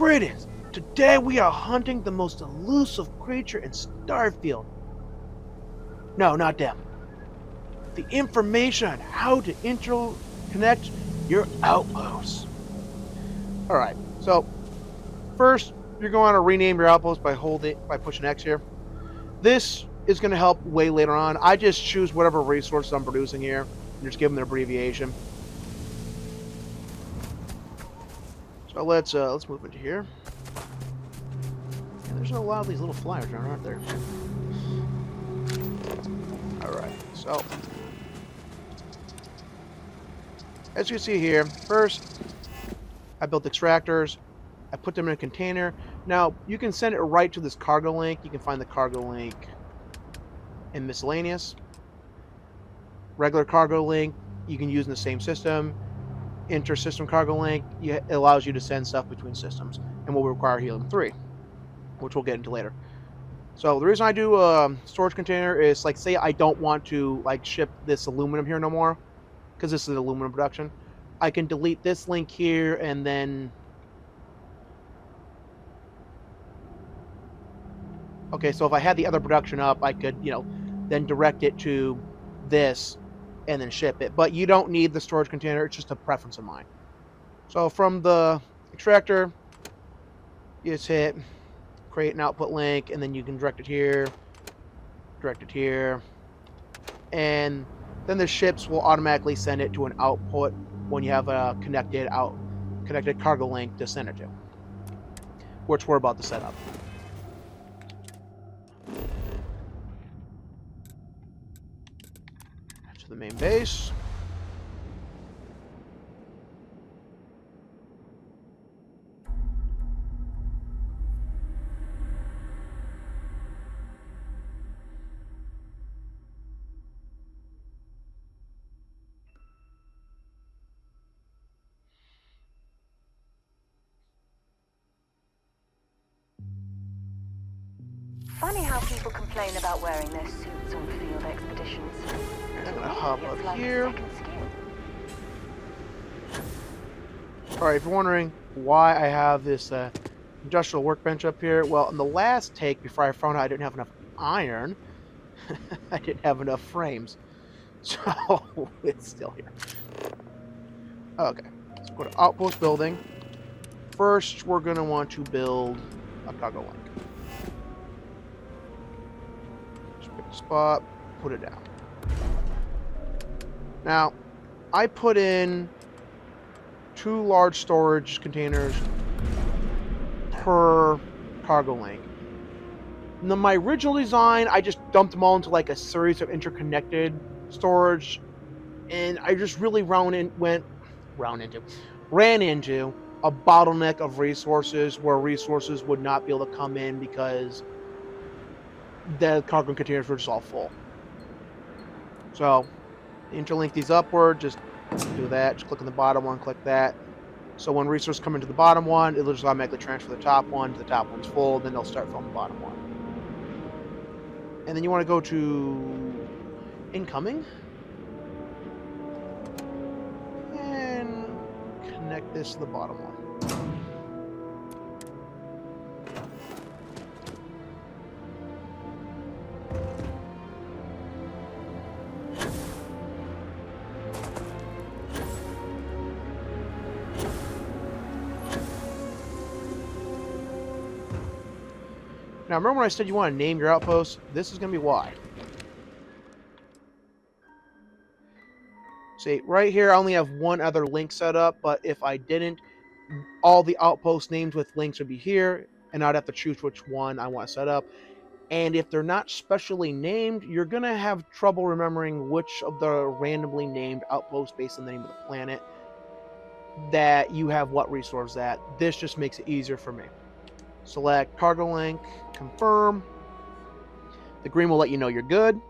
Greetings! Today we are hunting the most elusive creature in Starfield. No, not them. The information on how to interconnect your outposts. Alright, so first you're going to rename your outpost by pushing X here. This is going to help way later on. I just choose whatever resources I'm producing here and just give them their abbreviation. So let's move into here. And there's a lot of these little flyers around, aren't there? Alright, so as you can see here, first I built extractors. I put them in a container. Now, you can send it right to this cargo link. You can find the cargo link in miscellaneous. Regular cargo link, you can use in the same system. Inter-system cargo link, it allows you to send stuff between systems and will require helium 3, which we'll get into later. So the reason I do a storage container is, like, say I don't want to like ship this aluminum here no more, because this is an aluminum production. I can delete this link here and then... Okay, so if I had the other production up, I could, then direct it to this and then ship it. But you don't need the storage container. It's just a preference of mine. So from the extractor, you just hit create an output link, and then you can direct it here, and then the ships will automatically send it to an output when you have a connected cargo link to send it to, which we're about to set up. To the main base. Funny how people complain about wearing their suits on field expeditions. I'm gonna hop up here. Alright, if you're wondering why I have this industrial workbench up here, well, in the last take, before I found out I didn't have enough iron, I didn't have enough frames. So, it's still here. Okay, let's go to Outpost Building. First, we're going to want to build a cargo link. Just pick a spot, put it down. Now, I put in 2 large storage containers per cargo link. Now, my original design, I just dumped them all into like a series of interconnected storage, and I just really ran into a bottleneck of resources where resources would not be able to come in because the cargo containers were just all full. So, interlink these upward, just do that, just click on the bottom one, click that. So when resources come into the bottom one, it'll just automatically transfer the top one to the top one's full, then they'll start from the bottom one. And then you want to go to incoming and connect this to the bottom one. Now, remember when I said you want to name your outpost? This is going to be why. See, right here I only have one other link set up, but if I didn't, all the outpost names with links would be here, and I'd have to choose which one I want to set up. And if they're not specially named, you're going to have trouble remembering which of the randomly named outposts based on the name of the planet that you have what resource at. This just makes it easier for me. Select cargo link, confirm. The green will let you know you're good.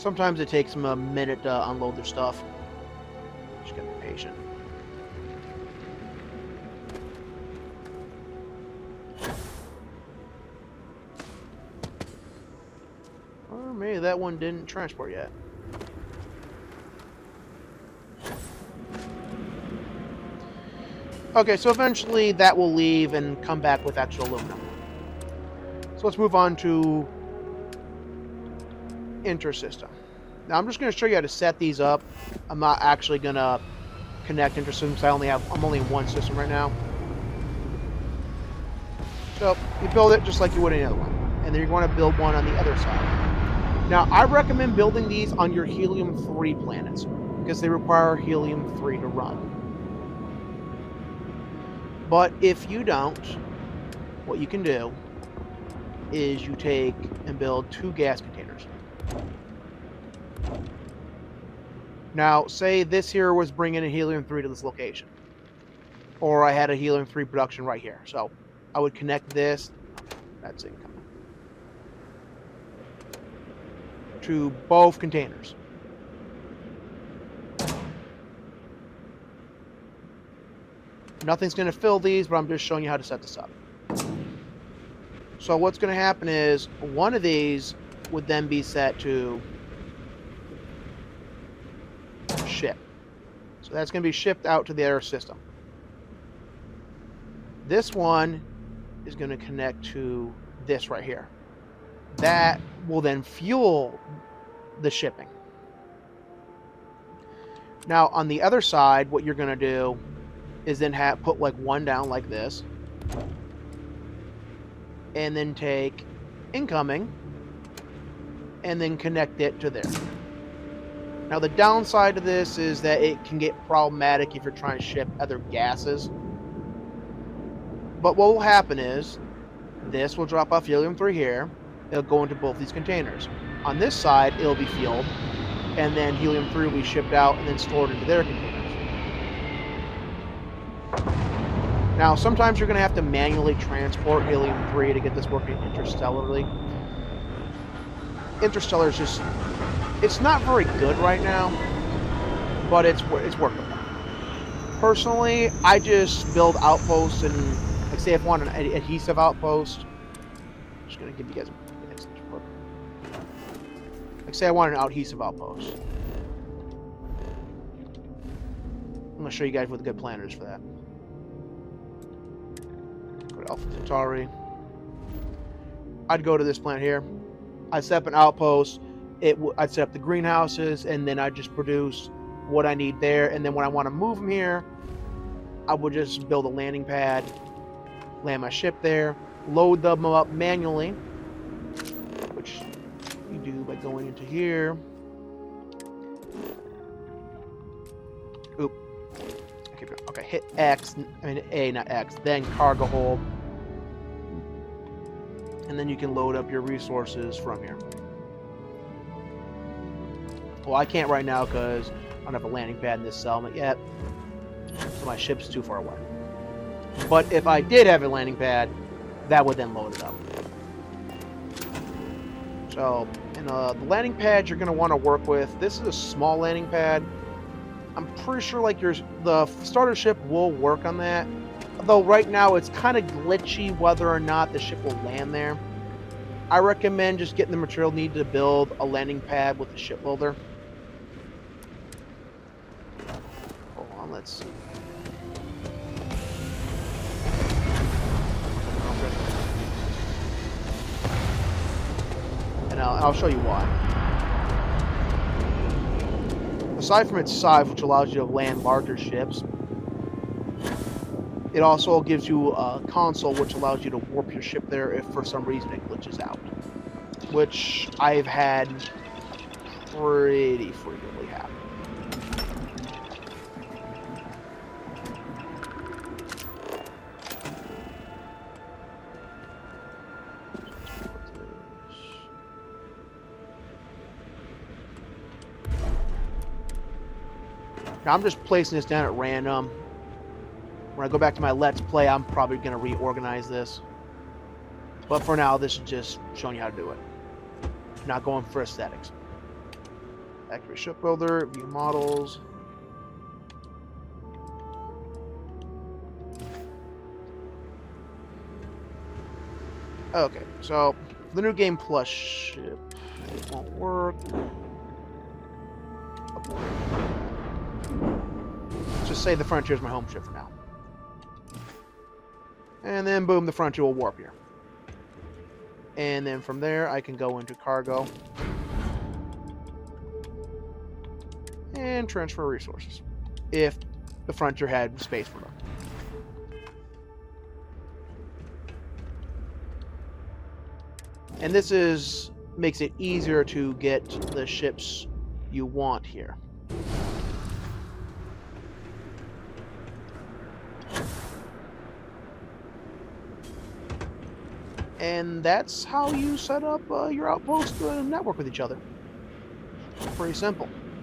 Sometimes it takes them a minute to unload their stuff. Just gotta be patient. Or maybe that one didn't transport yet. Okay, so eventually that will leave and come back with extra aluminum. So let's move on to intersystem. Now I'm just going to show you how to set these up. I'm not actually going to connect intersystems. I'm only in one system right now. So you build it just like you would any other one. And then you're going to build one on the other side. Now I recommend building these on your helium-3 planets because they require helium-3 to run. But if you don't, what you can do is you take and build 2 gas containers. Now, say this here was bringing a helium-3 to this location. Or I had a helium-3 production right here. So I would connect this, that's incoming, to both containers. Nothing's going to fill these, but I'm just showing you how to set this up. So what's going to happen is one of these would then be set to ship. So that's going to be shipped out to the other system. This one is going to connect to this right here. That will then fuel the shipping. Now on the other side, what you're going to do is then put like one down like this, and then take incoming and then connect it to there. Now the downside to this is that it can get problematic if you're trying to ship other gases. But what will happen is this will drop off helium-3 here. It'll go into both these containers. On this side, it'll be fueled, and then helium-3 will be shipped out and then stored into their containers. Now, sometimes you're going to have to manually transport helium-3 to get this working interstellarly. Interstellar is just, it's not very good right now, but it's workable. Personally, I just build outposts, and like say if I want an adhesive outpost, I'm just going to give you guys a look. Like say I want an adhesive outpost. I'm going to show you guys what the good planner is for that. Alpha Centauri. I'd go to this plant here. I'd set up an outpost. I'd set up the greenhouses, and then I'd just produce what I need there. And then when I want to move them here, I would just build a landing pad, land my ship there, load them up manually, which you do by going into here. Oop. Okay, hit X, A, not X, then cargo hold. And then you can load up your resources from here. Well, I can't right now because I don't have a landing pad in this settlement yet. So my ship's too far away. But if I did have a landing pad, that would then load it up. So, and the landing pad you're going to want to work with, this is a small landing pad. I'm pretty sure like the starter ship will work on that. Though right now it's kind of glitchy whether or not the ship will land there. I recommend just getting the material needed to build a landing pad with a ship builder. Hold on, let's see. And I'll show you why. Aside from its size, which allows you to land larger ships, it also gives you a console which allows you to warp your ship there if for some reason it glitches out, which I've had pretty frequently happen. Now I'm just placing this down at random. When I go back to my Let's Play, I'm probably going to reorganize this. But for now, this is just showing you how to do it. Not going for aesthetics. Activate shipbuilder, view models. Okay, so the new game plus ship. It won't work. Let's just say the Frontier is my home ship for now. And then boom, the Frontier will warp here. And then from there, I can go into cargo and transfer resources if the Frontier had space for them. And this makes it easier to get the ships you want here. And that's how you set up your outpost network with each other. Pretty simple.